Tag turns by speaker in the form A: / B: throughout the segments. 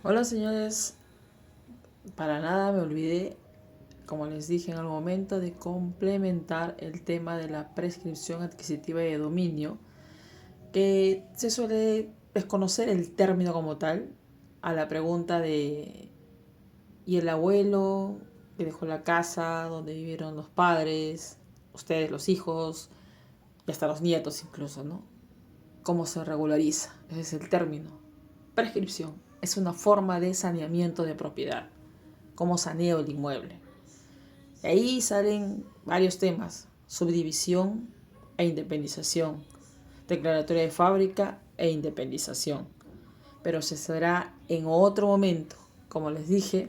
A: Hola señores, para nada me olvidé, como les dije en el momento, de complementar el tema de la prescripción adquisitiva y de dominio, que se suele desconocer el término como tal a la pregunta de ¿y el abuelo que dejó la casa donde vivieron los padres, ustedes los hijos y hasta los nietos incluso, ¿no? ¿Cómo se regulariza? Ese es el término. Prescripción es una forma de saneamiento de propiedad. Cómo saneo el inmueble. De ahí salen varios temas: subdivisión e independización, declaratoria de fábrica e independización. Pero se será en otro momento. Como les dije,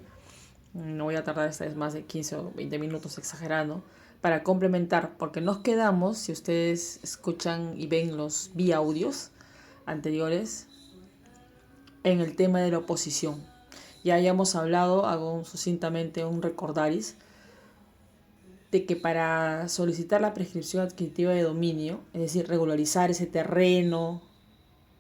A: no voy a tardar esta vez más de 15 o 20 minutos exagerando, para complementar, porque nos quedamos, si ustedes escuchan y ven los vía audios anteriores, en el tema de la oposición. Ya hayamos hablado, hago sucintamente un recordaris, de que para solicitar la prescripción adquisitiva de dominio, es decir, regularizar ese terreno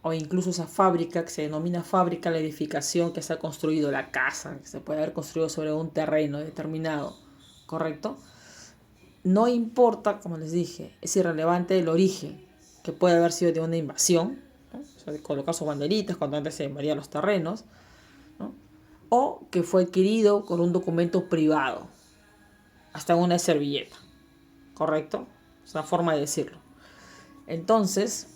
A: o incluso esa fábrica, que se denomina fábrica, la edificación que se ha construido, la casa, que se puede haber construido sobre un terreno determinado, ¿correcto? No importa, como les dije, es irrelevante el origen, que puede haber sido de una invasión, ¿no? O sea, de colocar sus banderitas cuando antes se invadían los terrenos, ¿no? O que fue adquirido con un documento privado, hasta una servilleta, ¿correcto? Es una forma de decirlo. Entonces,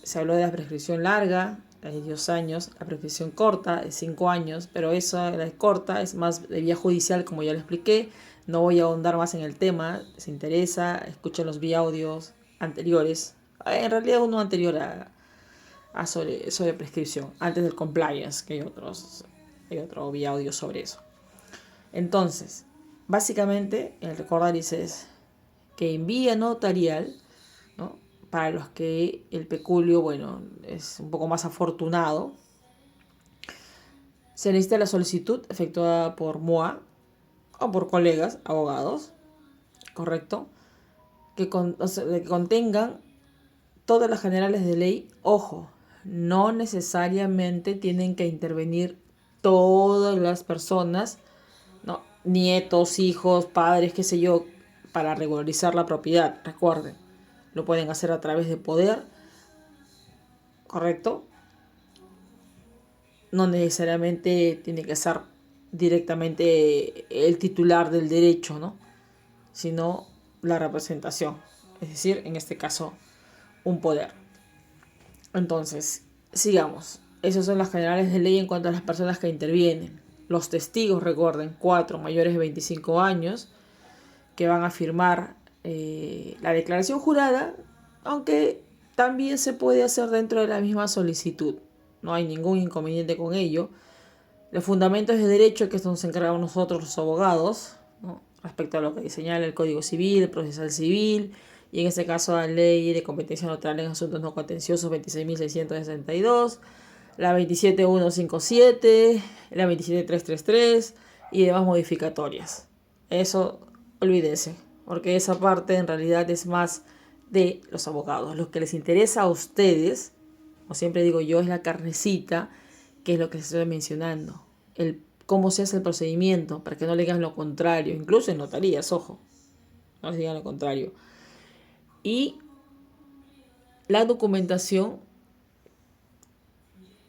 A: se habló de la prescripción larga, la de 10 años, la prescripción corta, de 5 años, pero esa, la corta, es más de vía judicial, como ya lo expliqué. No voy a ahondar más en el tema. Si interesa, escuchen los vía audios anteriores. En realidad, uno anterior a sobre prescripción, antes del compliance, que hay otro vía audio sobre eso. Entonces, básicamente, el recordar es que en vía notarial, ¿no? Para los que el peculio, bueno, es un poco más afortunado, se necesita la solicitud efectuada por MOA o por colegas, abogados, ¿correcto? O sea, que contengan todas las generales de ley. Ojo, no necesariamente tienen que intervenir todas las personas, ¿no? Nietos, hijos, padres, qué sé yo, para regularizar la propiedad. Recuerden, lo pueden hacer a través de poder, ¿correcto? No necesariamente tiene que ser directamente el titular del derecho, ¿no? Sino la representación, es decir, en este caso, un poder. Entonces, sigamos. Esas son las generales de ley en cuanto a las personas que intervienen. Los testigos, recuerden, 4 mayores de 25 años, que van a firmar la declaración jurada, aunque también se puede hacer dentro de la misma solicitud. No hay ningún inconveniente con ello. Los fundamentos de derecho, que nos encargamos nosotros los abogados, ¿no? Respecto a lo que señala el Código Civil, el Procesal Civil, y en este caso la Ley de Competencia Notarial en Asuntos No Contenciosos 26.662, la 27157, la 27333 y demás modificatorias. Eso olvídense, porque esa parte en realidad es más de los abogados. Lo que les interesa a ustedes, como siempre digo yo, es la carnecita, que es lo que les estoy mencionando. Cómo se hace el procedimiento, para que no le digan lo contrario, incluso en notarías, ojo, no les digan lo contrario. Y la documentación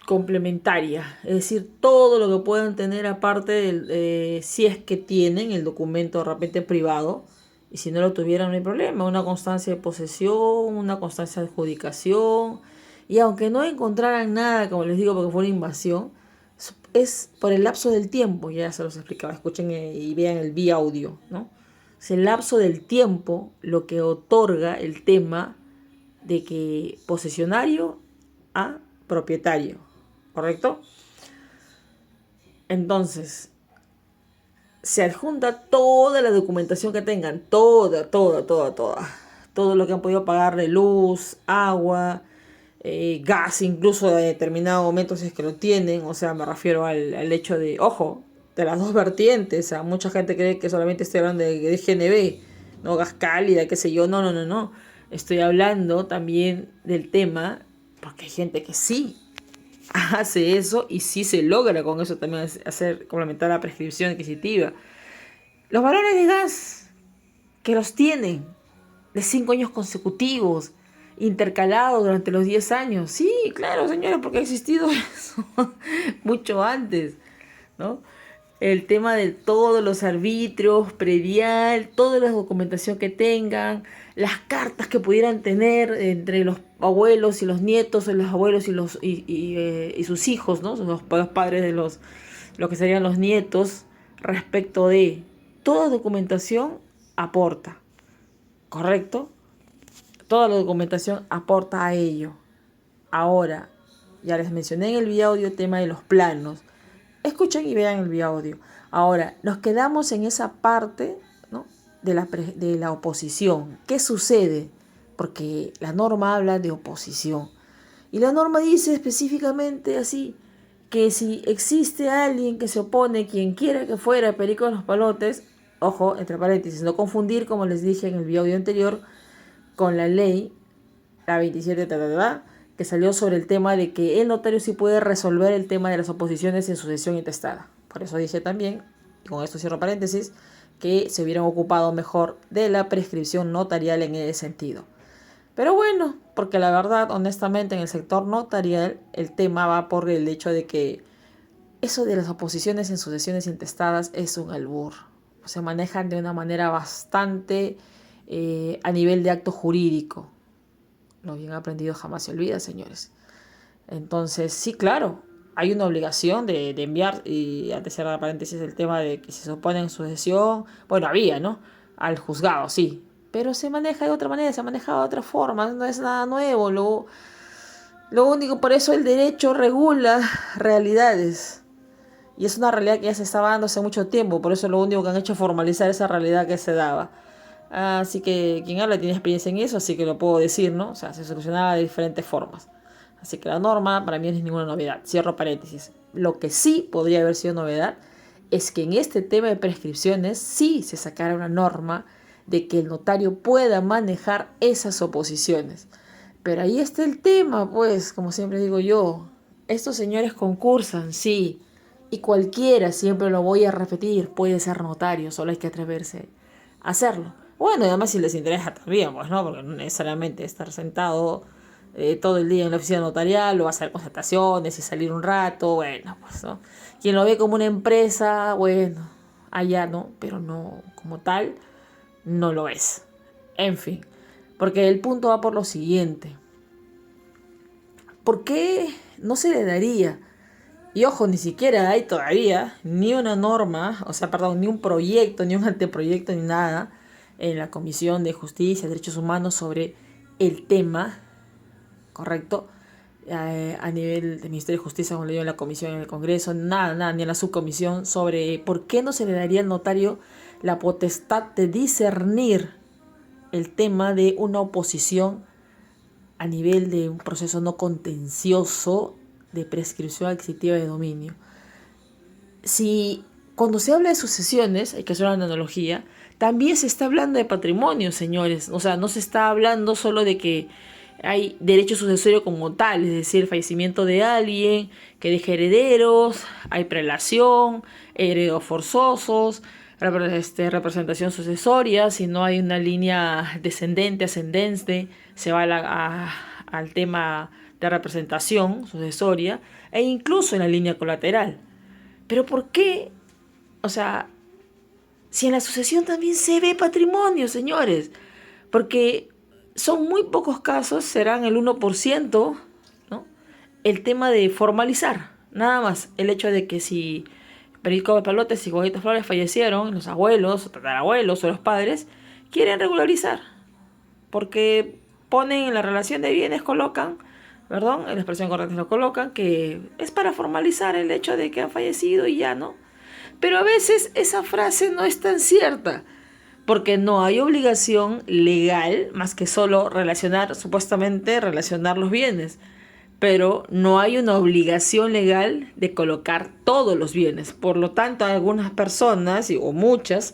A: complementaria, es decir, todo lo que puedan tener aparte si es que tienen el documento de repente privado, y si no lo tuvieran no hay problema, una constancia de posesión, una constancia de adjudicación, y aunque no encontraran nada, como les digo, porque fue una invasión, es por el lapso del tiempo, ya se los explicaba, escuchen y vean el vía audio, ¿no? Es el lapso del tiempo lo que otorga el tema de que posesionario a propietario, ¿correcto? Entonces, se adjunta toda la documentación que tengan, todo lo que han podido pagar de luz, agua, gas, incluso de determinado momento si es que lo tienen. O sea, me refiero al hecho de, ojo, de las dos vertientes. O sea, mucha gente cree que solamente estoy hablando de GNB, no gas cálida, qué sé yo. No, no, no, no. Estoy hablando también del tema, porque hay gente que sí hace eso y sí se logra con eso también hacer complementar la prescripción adquisitiva. Los valores de gas que los tienen de 5 años consecutivos, intercalados durante los 10 años. Sí, claro, señora, porque ha existido eso mucho antes, ¿no? El tema de todos los arbitrios, predial, toda la documentación que tengan, las cartas que pudieran tener entre los abuelos y los nietos, o los abuelos y sus hijos, ¿no? Los padres de lo que serían los nietos, respecto de toda documentación aporta, ¿correcto? Toda la documentación aporta a ello. Ahora, ya les mencioné en el video audio el tema de los planos. Escuchen y vean el video audio. Ahora, nos quedamos en esa parte, ¿no?, de la oposición. ¿Qué sucede? Porque la norma habla de oposición. Y la norma dice específicamente así, que si existe alguien que se opone, quien quiera que fuera Perico de los Palotes, ojo, entre paréntesis, no confundir, como les dije en el video audio anterior, con la ley, la 27, que salió sobre el tema de que el notario sí puede resolver el tema de las oposiciones en sucesión intestada. Por eso dije también, y con esto cierro paréntesis, que se hubieran ocupado mejor de la prescripción notarial en ese sentido. Pero bueno, porque la verdad, honestamente, en el sector notarial el tema va por el hecho de que eso de las oposiciones en sucesiones intestadas es un albur. Se manejan de una manera bastante a nivel de acto jurídico. Lo bien aprendido jamás se olvida, señores. Entonces, sí, claro, hay una obligación de enviar, y antes cerrar paréntesis, el tema de que si se opone en sucesión, bueno, había, ¿no?, al juzgado, sí, pero se maneja de otra manera, se maneja de otra forma, no es nada nuevo. Lo único, por eso el derecho regula realidades. Y es una realidad que ya se estaba dando hace mucho tiempo, por eso lo único que han hecho es formalizar esa realidad que se daba. Así que quien habla tiene experiencia en eso, así que lo puedo decir, ¿no? O sea, se solucionaba de diferentes formas. Así que la norma para mí no es ninguna novedad. Cierro paréntesis. Lo que sí podría haber sido novedad es que en este tema de prescripciones sí se sacara una norma de que el notario pueda manejar esas oposiciones. Pero ahí está el tema, pues, como siempre digo yo, estos señores concursan, sí, y cualquiera, siempre lo voy a repetir, puede ser notario, solo hay que atreverse a hacerlo. Bueno, y además si les interesa también, pues, ¿no? Porque no necesariamente estar sentado todo el día en la oficina notarial o hacer constataciones y salir un rato, bueno, pues, ¿no? Quien lo ve como una empresa, bueno, allá no, pero no como tal, no lo es. En fin, porque el punto va por lo siguiente. ¿Por qué no se le daría? Y ojo, ni siquiera hay todavía ni una norma, o sea, perdón, ni un proyecto, ni un anteproyecto, ni nada en la Comisión de Justicia y Derechos Humanos sobre el tema, ¿correcto? A nivel del Ministerio de Justicia, como le digo, en la Comisión, en el Congreso, nada, ni en la subcomisión, sobre por qué no se le daría al notario la potestad de discernir el tema de una oposición a nivel de un proceso no contencioso de prescripción adquisitiva de dominio. Si cuando se habla de sucesiones, hay que hacer una analogía, también se está hablando de patrimonio, señores. O sea, no se está hablando solo de que hay derecho sucesorio como tal, es decir, el fallecimiento de alguien que deje herederos, hay prelación, herederos forzosos, representación sucesoria. Si no hay una línea descendente, ascendente, se va al tema de representación sucesoria, e incluso en la línea colateral. Pero ¿por qué? O sea, si en la sucesión también se ve patrimonio, señores, porque son muy pocos casos, serán el 1%, ¿no?, el tema de formalizar, nada más, el hecho de que si Perico de Palotes y Juanito Flores fallecieron, los abuelos, o tatarabuelos o los padres quieren regularizar, porque ponen en la relación de bienes, colocan, perdón, en la expresión correcta lo colocan, que es para formalizar el hecho de que ha fallecido y ya, ¿no? Pero a veces esa frase no es tan cierta, porque no hay obligación legal más que solo supuestamente relacionar los bienes, pero no hay una obligación legal de colocar todos los bienes. Por lo tanto, algunas personas, o muchas,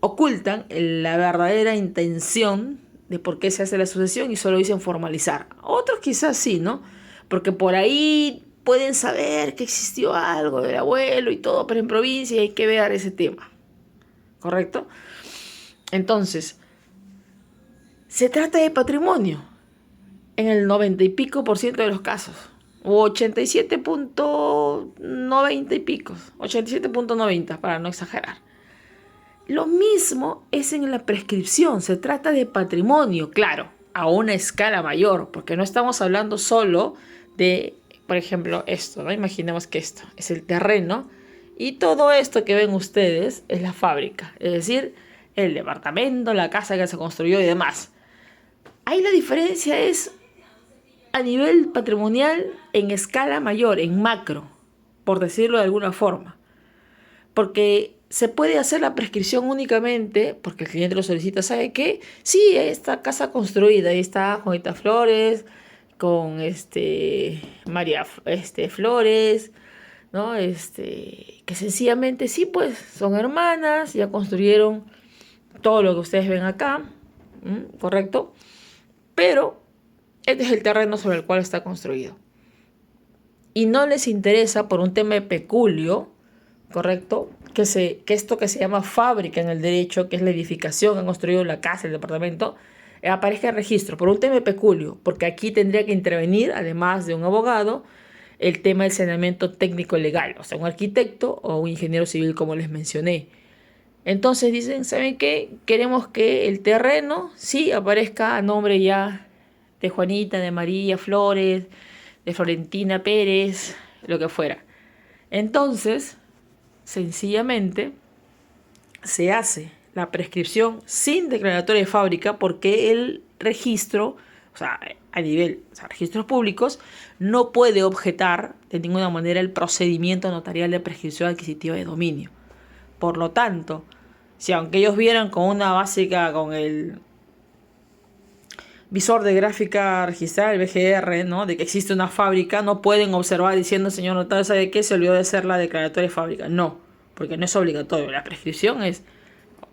A: ocultan la verdadera intención de por qué se hace la sucesión y solo dicen formalizar. Otros quizás sí, ¿no? Porque por ahí pueden saber que existió algo del abuelo y todo, pero en provincia hay que ver ese tema, ¿correcto? Entonces, se trata de patrimonio en el 90 y pico por ciento de los casos, o 87.90 y pico, 87.90 para no exagerar. Lo mismo es en la prescripción, se trata de patrimonio, claro, a una escala mayor, porque no estamos hablando solo de, por ejemplo, esto, ¿no? Imaginemos que esto es el terreno y todo esto que ven ustedes es la fábrica, es decir, el departamento, la casa que se construyó y demás. Ahí la diferencia es a nivel patrimonial en escala mayor, en macro, por decirlo de alguna forma. Porque se puede hacer la prescripción únicamente porque el cliente lo solicita. ¿Sabe qué? Sí, esta casa construida, ahí está Juanita Flores, con María Flores, ¿no? Que sencillamente sí, pues son hermanas, ya construyeron todo lo que ustedes ven acá, ¿correcto? Pero este es el terreno sobre el cual está construido. Y no les interesa por un tema de peculio, ¿correcto? Que esto que se llama fábrica en el derecho, que es la edificación, han construido la casa, el departamento, aparezca en registro por un tema de peculio, porque aquí tendría que intervenir, además de un abogado, el tema del saneamiento técnico legal, o sea, un arquitecto o un ingeniero civil, como les mencioné. Entonces dicen, ¿saben qué? Queremos que el terreno sí aparezca a nombre ya de Juanita, de María Flores, de Florentina Pérez, lo que fuera. Entonces, sencillamente, se hace la prescripción sin declaratoria de fábrica porque el registro, o sea, a nivel, o sea, registros públicos, no puede objetar de ninguna manera el procedimiento notarial de prescripción adquisitiva de dominio. Por lo tanto, si aunque ellos vieran con una básica, con el visor de gráfica registrada, el VGR, ¿no?, de que existe una fábrica, no pueden observar diciendo, señor notario, ¿sabe qué? Se olvidó de hacer la declaratoria de fábrica. No, porque no es obligatorio. La prescripción es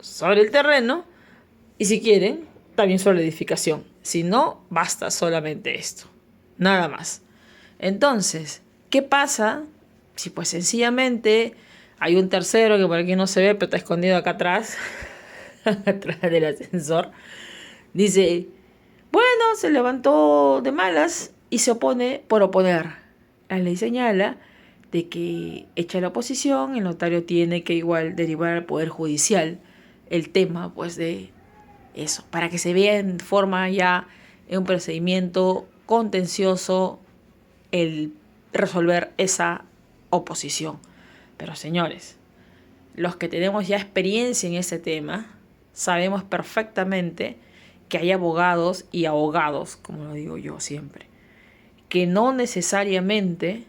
A: sobre el terreno y, si quieren, también sobre la edificación. Si no, basta solamente esto. Nada más. Entonces, ¿qué pasa si pues sencillamente hay un tercero que por aquí no se ve, pero está escondido acá atrás, atrás del ascensor? Dice, bueno, se levantó de malas y se opone por oponer. La ley señala de que, hecha la oposición, el notario tiene que igual derivar al Poder Judicial el tema, pues, de eso, para que se vea en forma ya en un procedimiento contencioso el resolver esa oposición. Pero señores, los que tenemos ya experiencia en ese tema, sabemos perfectamente que hay abogados y abogados, como lo digo yo siempre, que no necesariamente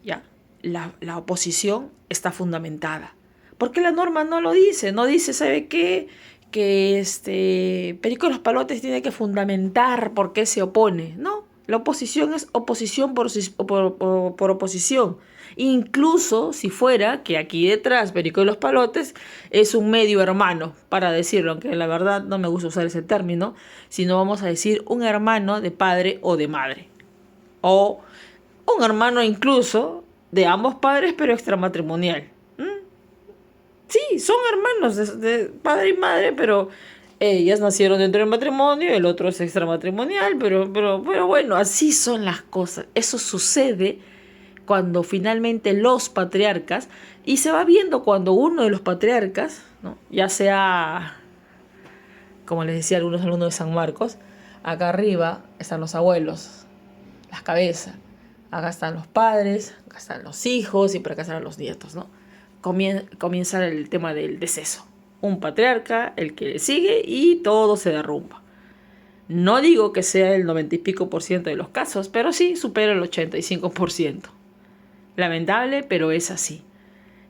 A: ya la oposición está fundamentada. Porque la norma no lo dice, no dice, ¿sabe qué? Que Perico Los Palotes tiene que fundamentar por qué se opone. No, la oposición es oposición por oposición. Incluso si fuera que aquí detrás Perico de los Palotes es un medio hermano, para decirlo, aunque la verdad no me gusta usar ese término, sino vamos a decir un hermano de padre o de madre. O un hermano incluso de ambos padres, pero extramatrimonial. Sí, son hermanos de padre y madre, pero ellas nacieron dentro del matrimonio, el otro es extramatrimonial, pero bueno, así son las cosas. Eso sucede cuando finalmente los patriarcas, y se va viendo cuando uno de los patriarcas, ¿no?, ya sea, como les decía algunos alumnos de San Marcos, acá arriba están los abuelos, las cabezas, acá están los padres, acá están los hijos y por acá están los nietos, ¿no? Comienza el tema del deceso. Un patriarca, el que le sigue y todo se derrumba. No digo que sea el 90 y pico por ciento de los casos, pero sí supera el 85%. Lamentable, pero es así.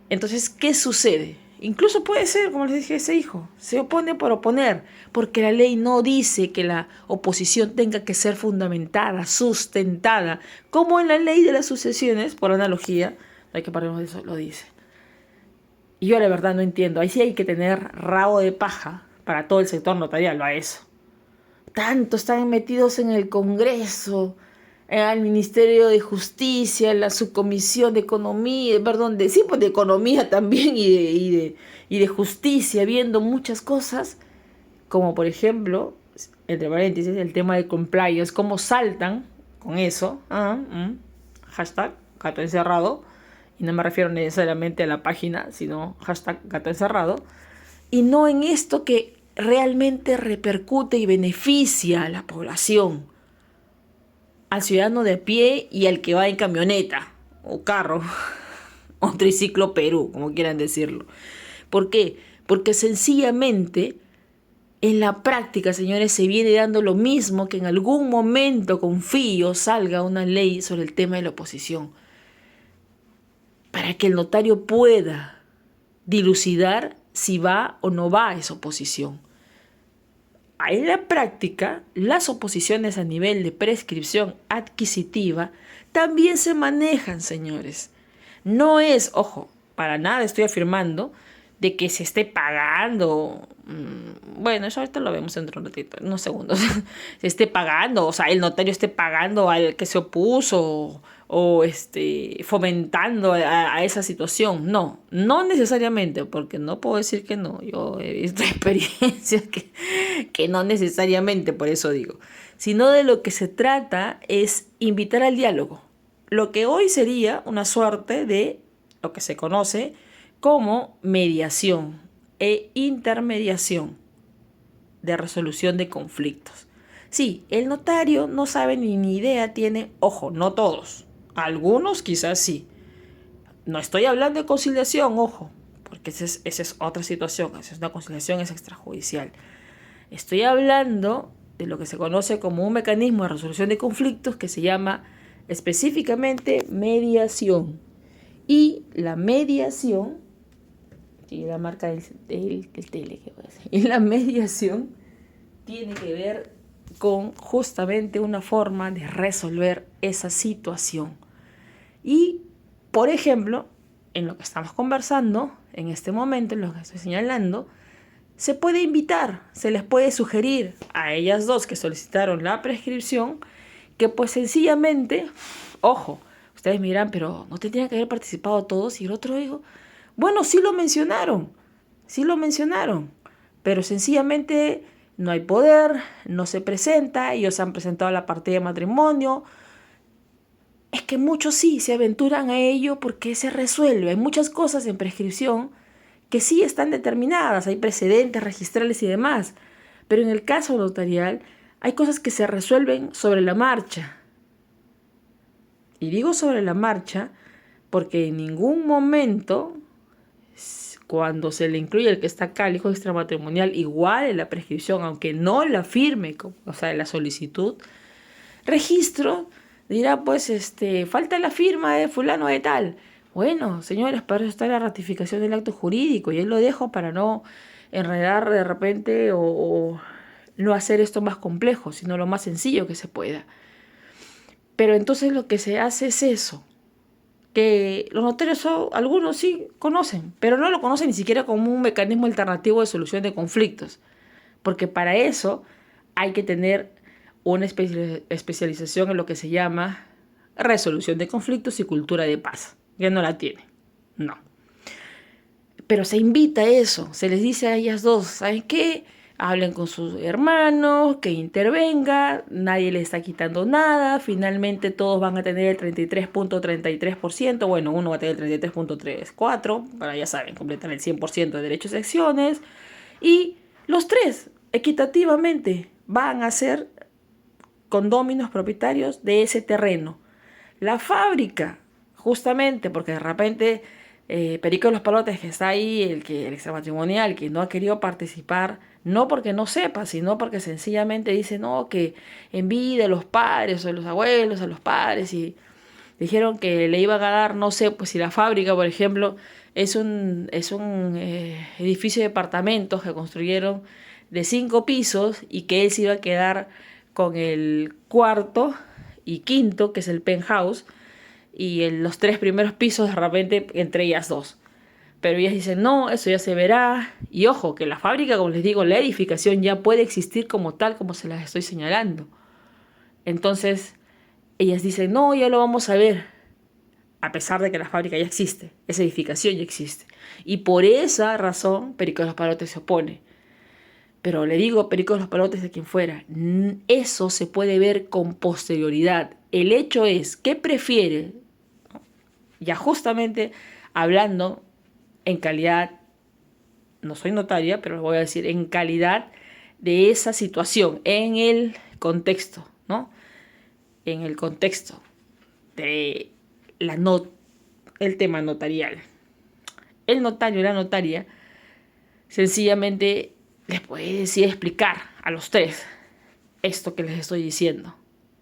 A: Entonces, ¿qué sucede? Incluso puede ser, como les dije, ese hijo se opone por oponer, porque la ley no dice que la oposición tenga que ser fundamentada, sustentada, como en la ley de las sucesiones, por analogía, no hay que pararnos de eso, lo dice. Y yo la verdad no entiendo. Ahí sí hay que tener rabo de paja para todo el sector notarial, a eso. Tanto están metidos en el Congreso, al Ministerio de Justicia, la subcomisión de economía, perdón, pues de economía también y de justicia, viendo muchas cosas, como por ejemplo, entre paréntesis, el tema de compliance, cómo saltan con eso, hashtag gato encerrado, y no me refiero necesariamente a la página, sino hashtag gato encerrado, y no en esto que realmente repercute y beneficia a la población, al ciudadano de a pie y al que va en camioneta, o carro, o triciclo Perú, como quieran decirlo. ¿Por qué? Porque sencillamente en la práctica, señores, se viene dando lo mismo que en algún momento, confío, salga una ley sobre el tema de la oposición, para que el notario pueda dilucidar si va o no va a esa oposición. En la práctica, las oposiciones a nivel de prescripción adquisitiva también se manejan, señores. No es, ojo, para nada estoy afirmando de que se esté pagando, bueno, eso ahorita lo vemos dentro de un ratito, unos segundos, se esté pagando, o sea, el notario esté pagando al que se opuso o fomentando a esa situación. No, no necesariamente, porque no puedo decir que no. Yo he visto experiencias que no necesariamente, por eso digo. Sino de lo que se trata es invitar al diálogo. Lo que hoy sería una suerte de lo que se conoce como mediación e intermediación de resolución de conflictos. Sí, el notario no sabe ni idea tiene, ojo, no todos, algunos quizás sí. No estoy hablando de conciliación, ojo, porque esa es otra situación, esa es una conciliación, es extrajudicial. Estoy hablando de lo que se conoce como un mecanismo de resolución de conflictos que se llama específicamente mediación. Y la mediación, y la marca del tele, que voy a decir, y la mediación tiene que ver con justamente una forma de resolver esa situación. Y, por ejemplo, en lo que estamos conversando, en este momento, en lo que estoy señalando, se puede invitar, se les puede sugerir a ellas dos que solicitaron la prescripción que pues sencillamente, ojo, ustedes miran, pero no tendrían que haber participado todos. Y el otro dijo, bueno, sí lo mencionaron, pero sencillamente no hay poder, no se presenta, ellos han presentado la partida de matrimonio. Es que muchos sí se aventuran a ello porque se resuelve. Hay muchas cosas en prescripción que sí están determinadas, hay precedentes registrales y demás, pero en el caso notarial hay cosas que se resuelven sobre la marcha. Y digo sobre la marcha porque en ningún momento, cuando se le incluye el que está acá, el hijo extramatrimonial, igual en la prescripción, aunque no la firme, o sea, en la solicitud, registro dirá, pues, falta la firma de fulano de tal. Bueno, señores, para eso está la ratificación del acto jurídico, y él lo dejo para no enredar de repente o no hacer esto más complejo, sino lo más sencillo que se pueda. Pero entonces lo que se hace es eso, que los notarios algunos sí conocen, pero no lo conocen ni siquiera como un mecanismo alternativo de solución de conflictos, porque para eso hay que tener una especialización en lo que se llama resolución de conflictos y cultura de paz. Ya no la tiene, no. Pero se invita a eso, se les dice a ellas dos, ¿saben qué? Hablen con sus hermanos, que intervenga, nadie les está quitando nada, finalmente todos van a tener el 33.33%, bueno, uno va a tener el 33.34%, para ya saben, completar el 100% de derechos y acciones, y los tres, equitativamente, van a ser condóminos propietarios de ese terreno. La fábrica, justamente porque de repente Perico de los Palotes, que está ahí, el extramatrimonial, que no ha querido participar, no porque no sepa, sino porque sencillamente dice, no, que envidia a los padres o a los abuelos, a los padres, y dijeron que le iban a dar, no sé, pues si la fábrica, por ejemplo, es un edificio de departamentos que construyeron de 5 pisos y que él se iba a quedar con el cuarto y quinto, que es el penthouse, y los 3 primeros pisos de repente entre ellas dos. Pero ellas dicen, no, eso ya se verá. Y ojo, que la fábrica, como les digo, la edificación ya puede existir como tal, como se las estoy señalando. Entonces, ellas dicen, no, ya lo vamos a ver, a pesar de que la fábrica ya existe, esa edificación ya existe. Y por esa razón, Perico de los Palotes se opone. Pero le digo, Perico de los Palotes de quien fuera, eso se puede ver con posterioridad. El hecho es, ¿qué prefiere? Ya justamente hablando en calidad, no soy notaria, pero lo voy a decir, en calidad de esa situación, en el contexto, ¿no? En el contexto de el tema notarial. El notario y la notaria sencillamente les puede decir, explicar a los tres esto que les estoy diciendo,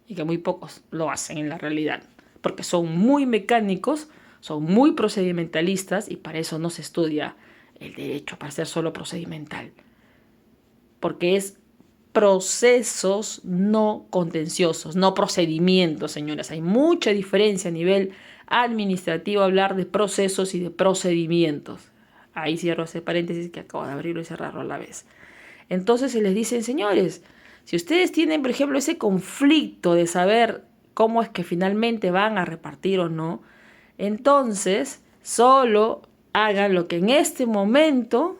A: y que muy pocos lo hacen en la realidad, porque son muy mecánicos, son muy procedimentalistas, y para eso no se estudia el derecho, para ser solo procedimental, porque es procesos no contenciosos, no procedimientos, señoras. Hay mucha diferencia a nivel administrativo hablar de procesos y de procedimientos. Ahí cierro ese paréntesis que acabo de abrirlo y cerrarlo a la vez. Entonces se les dicen, señores, si ustedes tienen, por ejemplo, ese conflicto de saber cómo es que finalmente van a repartir o no, entonces solo hagan lo que en este momento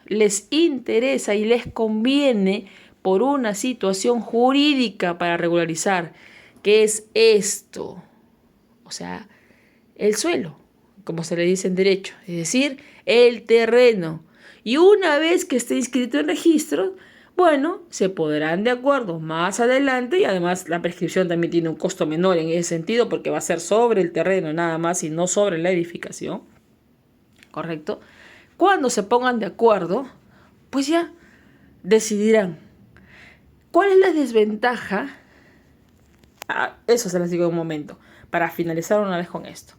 A: les interesa y les conviene por una situación jurídica para regularizar, que es esto, o sea, el suelo, como se le dice en derecho, es decir, el terreno. Y una vez que esté inscrito en registro, bueno, se podrán de acuerdo más adelante, y además la prescripción también tiene un costo menor en ese sentido porque va a ser sobre el terreno nada más y no sobre la edificación, ¿correcto? Cuando se pongan de acuerdo, pues ya decidirán. ¿Cuál es la desventaja? Eso se les digo en un momento, para finalizar una vez con esto.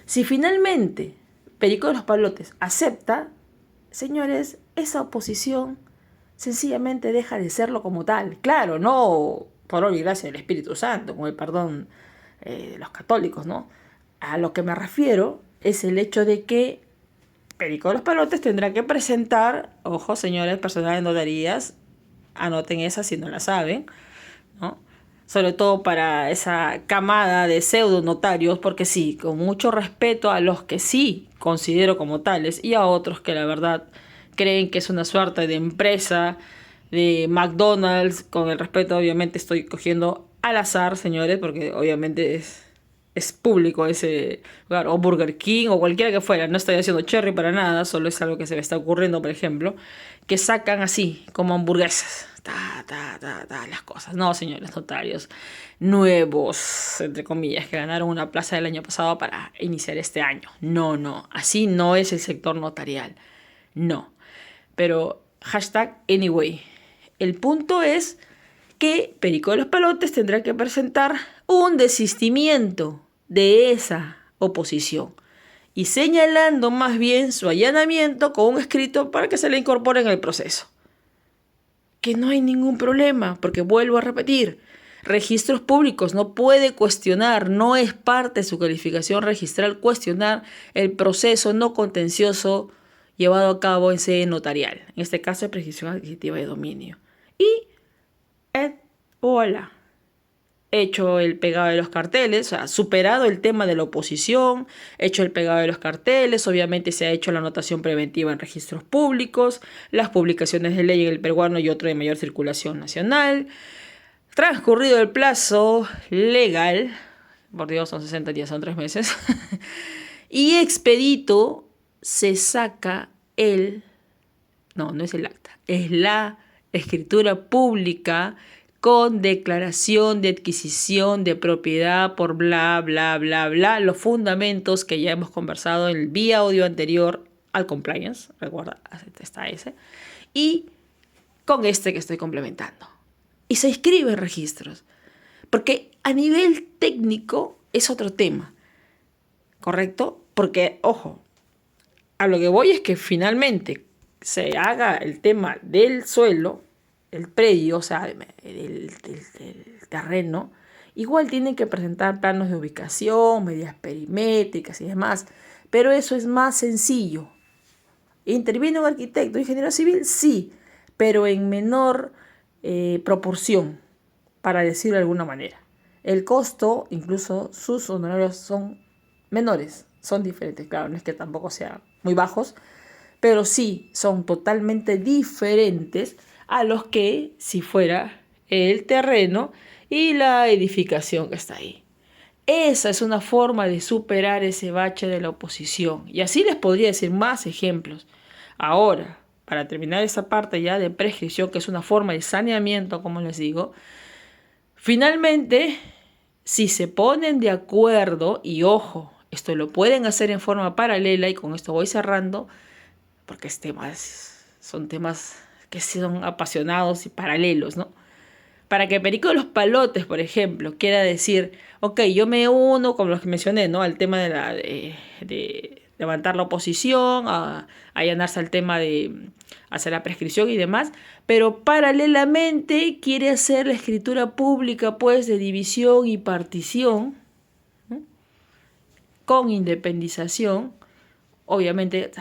A: Si finalmente Perico de los Palotes acepta, señores, esa oposición sencillamente deja de serlo como tal. Claro, no por obra y gracia del Espíritu Santo, con el perdón de los católicos, ¿no? A lo que me refiero es el hecho de que Perico de los Palotes tendrá que presentar, ojo, señores, personal de notarías, anoten esa si no la saben, ¿no? Sobre todo para esa camada de pseudo notarios, porque sí, con mucho respeto a los que sí considero como tales y a otros que la verdad creen que es una suerte de empresa de McDonald's, con el respeto obviamente estoy cogiendo al azar, señores, porque obviamente es público ese lugar, o Burger King o cualquiera que fuera, no estoy haciendo cherry para nada, solo es algo que se me está ocurriendo, por ejemplo, que sacan así, como hamburguesas, las cosas. No, señores notarios, nuevos, entre comillas, que ganaron una plaza el año pasado para iniciar este año. No, así no es el sector notarial, no. Pero hashtag anyway. El punto es que Perico de los Palotes tendrá que presentar un desistimiento de esa oposición y señalando más bien su allanamiento con un escrito para que se le incorpore en el proceso. Que no hay ningún problema, porque vuelvo a repetir, registros públicos no puede cuestionar, no es parte de su calificación registral cuestionar el proceso no contencioso llevado a cabo en sede notarial, en este caso de prescripción adquisitiva de dominio. Y hola, hecho el pegado de los carteles, o sea, superado el tema de la oposición, hecho el pegado de los carteles, obviamente se ha hecho la anotación preventiva en registros públicos, las publicaciones de ley en el peruano y otro de mayor circulación nacional, transcurrido el plazo legal, por Dios, son 60 días, son 3 meses, y expedito se saca no es el acta, es la escritura pública con declaración de adquisición de propiedad por bla, bla, bla, bla, los fundamentos que ya hemos conversado en el vía audio anterior al compliance, recuerda, está ese, y con este que estoy complementando. Y se inscribe en registros, porque a nivel técnico es otro tema, ¿correcto? Porque, ojo, a lo que voy es que finalmente se haga el tema del suelo, el predio, o sea, el terreno, igual tienen que presentar planos de ubicación, medidas perimétricas y demás, pero eso es más sencillo. ¿Interviene un arquitecto, ingeniero civil? Sí, pero en menor proporción, para decirlo de alguna manera. el costo, incluso sus honorarios son menores, son diferentes. Claro, no es que tampoco sean muy bajos, pero sí son totalmente diferentes a los que si fuera el terreno y la edificación que está ahí. Esa es una forma de superar ese bache de la oposición. Y así les podría decir más ejemplos. Ahora, para terminar esa parte ya de prescripción, que es una forma de saneamiento, como les digo, finalmente, si se ponen de acuerdo, y ojo, esto lo pueden hacer en forma paralela, y con esto voy cerrando, porque son temas que son apasionados y paralelos, ¿no? Para que Perico de los Palotes, por ejemplo, quiera decir, ok, yo me uno, como los que mencioné, ¿no? Al tema de levantar la oposición, a allanarse al tema de hacer la prescripción y demás, pero paralelamente quiere hacer la escritura pública, pues, de división y partición, ¿no? Con independización, obviamente.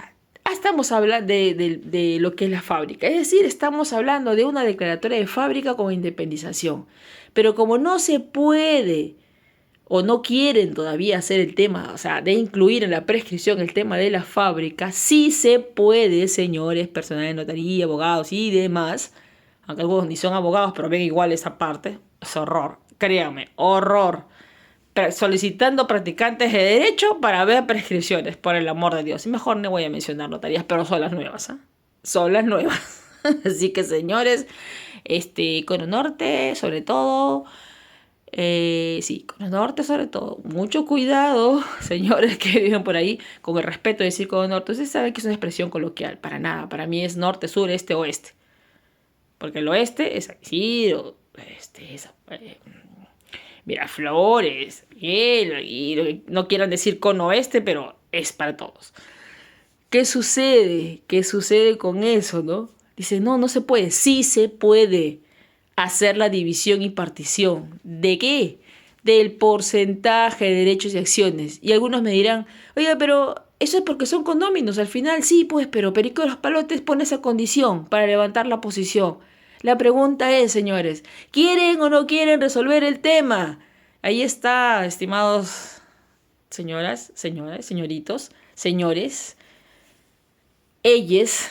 A: Estamos hablando de lo que es la fábrica, es decir, estamos hablando de una declaratoria de fábrica con independización, pero como no se puede o no quieren todavía hacer el tema, o sea, de incluir en la prescripción el tema de la fábrica, sí se puede, señores, personal de notaría, abogados y demás, aunque algunos ni son abogados, pero ven igual esa parte, es horror, créanme, horror. Solicitando practicantes de derecho para ver prescripciones, por el amor de Dios. Y mejor no voy a mencionar notarías, pero son las nuevas, ¿eh? Son las nuevas. Así que, señores, Cono Norte, sobre todo, sí, Cono Norte, sobre todo, mucho cuidado, señores que viven por ahí, con el respeto de decir Cono Norte. Ustedes saben que es una expresión coloquial, para nada. Para mí es norte, sur, este, oeste. Porque el oeste es aquí, es Miraflores, y no quieran decir cono oeste, pero es para todos. ¿Qué sucede? ¿Qué sucede con eso, no? Dice, no se puede. Sí se puede hacer la división y partición. ¿De qué? Del porcentaje de derechos y acciones. Y algunos me dirán, oiga, pero eso es porque son condóminos. Al final sí, pues, pero Perico de los Palotes pone esa condición para levantar la posición. La pregunta es, señores, ¿quieren o no quieren resolver el tema? Ahí está, estimados señoras, señoritos, señores, ellos,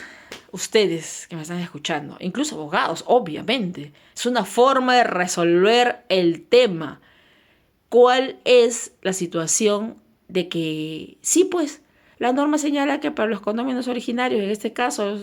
A: ustedes que me están escuchando, incluso abogados, obviamente. Es una forma de resolver el tema. ¿Cuál es la situación de que sí, pues, la norma señala que para los condóminos originarios, en este caso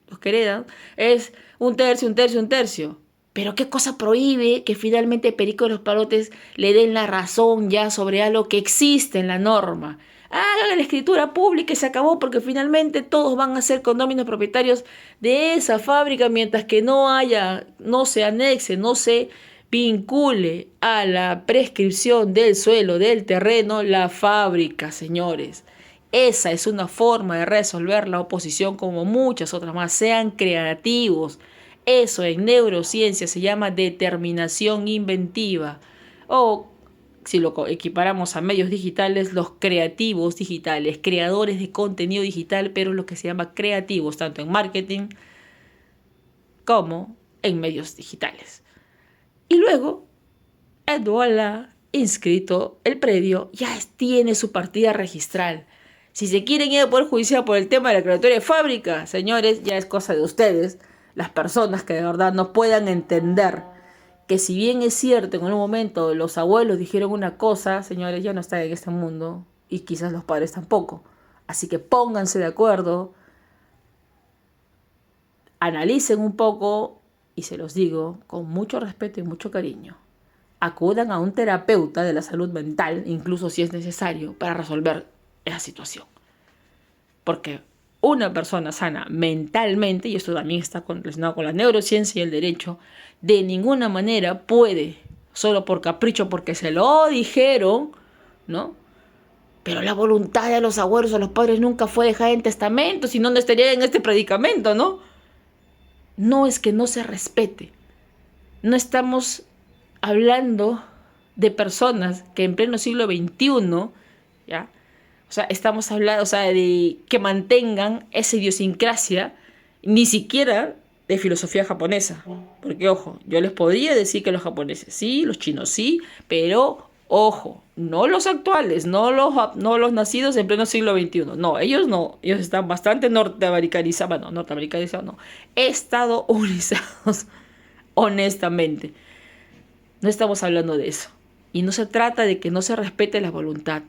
A: los que heredan, es un tercio, un tercio, un tercio? Pero ¿qué cosa prohíbe que finalmente Perico de los Palotes le den la razón ya sobre algo que existe en la norma? Hagan la escritura pública y se acabó, porque finalmente todos van a ser condóminos propietarios de esa fábrica mientras que no se anexe, no se vincule a la prescripción del suelo, del terreno, la fábrica, señores. Esa es una forma de resolver la oposición como muchas otras más. Sean creativos. Eso en neurociencia se llama determinación inventiva. O, si lo equiparamos a medios digitales, los creativos digitales, creadores de contenido digital, pero lo que se llama creativos, tanto en marketing como en medios digitales. Y luego, el Duala inscrito, el predio, ya tiene su partida registral. Si se quieren ir al Poder Judicial por el tema de la declaratoria de fábrica, señores, ya es cosa de ustedes, las personas que de verdad no puedan entender que si bien es cierto, en un momento los abuelos dijeron una cosa, señores, ya no están en este mundo y quizás los padres tampoco. Así que pónganse de acuerdo, analicen un poco y se los digo con mucho respeto y mucho cariño. Acudan a un terapeuta de la salud mental, incluso si es necesario, para resolver esa situación. Porque una persona sana mentalmente, y esto también está relacionado con la neurociencia y el derecho, de ninguna manera puede, solo por capricho, porque se lo dijeron, ¿no? Pero la voluntad de los abuelos o los padres nunca fue dejada en testamento, si no, no estaría en este predicamento, ¿no? No es que no se respete. No estamos hablando de personas que en pleno siglo XXI, ¿ya? O sea, estamos hablando, o sea, de que mantengan esa idiosincrasia, ni siquiera de filosofía japonesa. Porque, ojo, yo les podría decir que los japoneses sí, los chinos sí, pero, ojo, no los actuales, no los nacidos en pleno siglo XXI. No, ellos no. Ellos están bastante norteamericanizados. No, norteamericanizados no. Estadounidizados, honestamente. No estamos hablando de eso. Y no se trata de que no se respete la voluntad.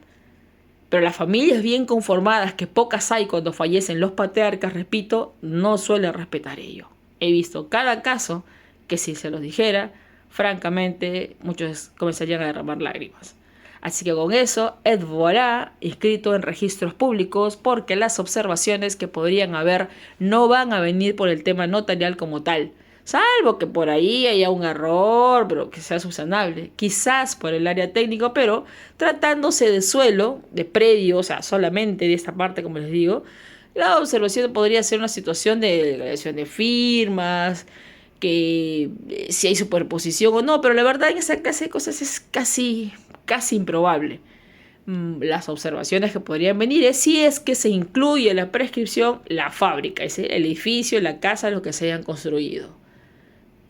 A: Pero las familias bien conformadas, que pocas hay cuando fallecen los patriarcas, repito, no suelen respetar ello. He visto cada caso que si se los dijera, francamente, muchos comenzarían a derramar lágrimas. Así que con eso, et voilà, inscrito en registros públicos, porque las observaciones que podrían haber no van a venir por el tema notarial como tal. Salvo que por ahí haya un error, pero que sea subsanable. Quizás por el área técnica, pero tratándose de suelo, de predio, o sea, solamente de esta parte, como les digo, la observación podría ser una situación de delegación de firmas, que si hay superposición o no, pero la verdad en esa clase de cosas es casi improbable. Las observaciones que podrían venir es si es que se incluye en la prescripción la fábrica, es decir, el edificio, la casa, lo que se hayan construido.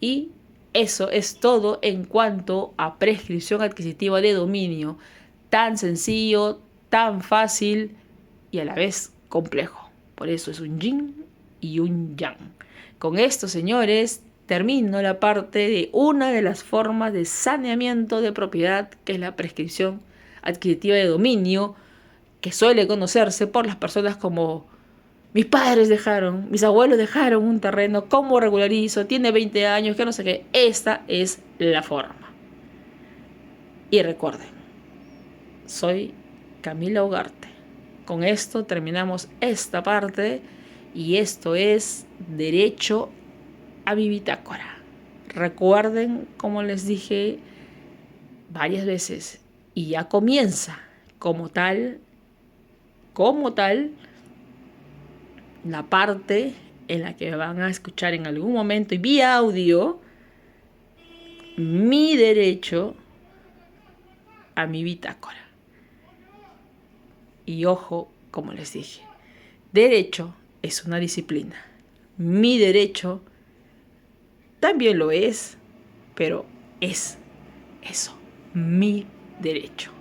A: Y eso es todo en cuanto a prescripción adquisitiva de dominio, tan sencillo, tan fácil y a la vez complejo. Por eso es un yin y un yang. Con esto, señores, termino la parte de una de las formas de saneamiento de propiedad, que es la prescripción adquisitiva de dominio, que suele conocerse por las personas como: mis padres dejaron, mis abuelos dejaron un terreno, ¿cómo regularizo? Tiene 20 años, que no sé qué. Esta es la forma. Y recuerden, soy Camila Ugarte. Con esto terminamos esta parte y esto es Derecho a mi bitácora. Recuerden, como les dije varias veces, y ya comienza como tal, la parte en la que van a escuchar en algún momento y vía audio mi derecho a mi bitácora. Y ojo, como les dije, derecho es una disciplina. Mi derecho también lo es, pero es eso, mi derecho.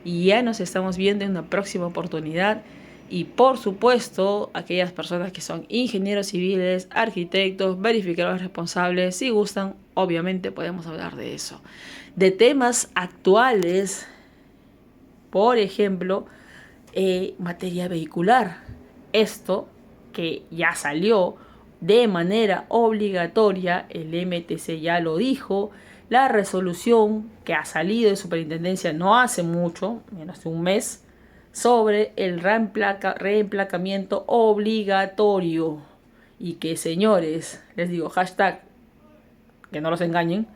A: Y ya nos estamos viendo en una próxima oportunidad. Y por supuesto, aquellas personas que son ingenieros civiles, arquitectos, verificadores responsables, si gustan, obviamente podemos hablar de eso. De temas actuales, por ejemplo, materia vehicular. Esto que ya salió de manera obligatoria, el MTC ya lo dijo, la resolución que ha salido de superintendencia no hace mucho, menos de un mes, sobre el reemplacamiento obligatorio. Y que, señores, les digo, hashtag, que no los engañen,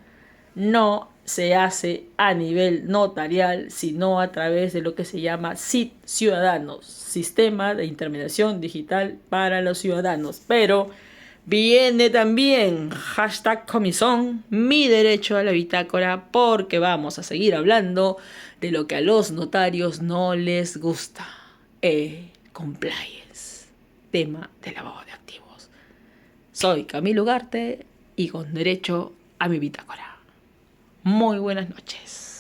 A: no se hace a nivel notarial, sino a través de lo que se llama SID Ciudadanos, Sistema de Intermediación Digital para los Ciudadanos. Pero viene también hashtag comisón, mi derecho a la bitácora, porque vamos a seguir hablando de lo que a los notarios no les gusta. Compliance, tema de lavado de activos. Soy Camila Ugarte y con derecho a mi bitácora. Muy buenas noches.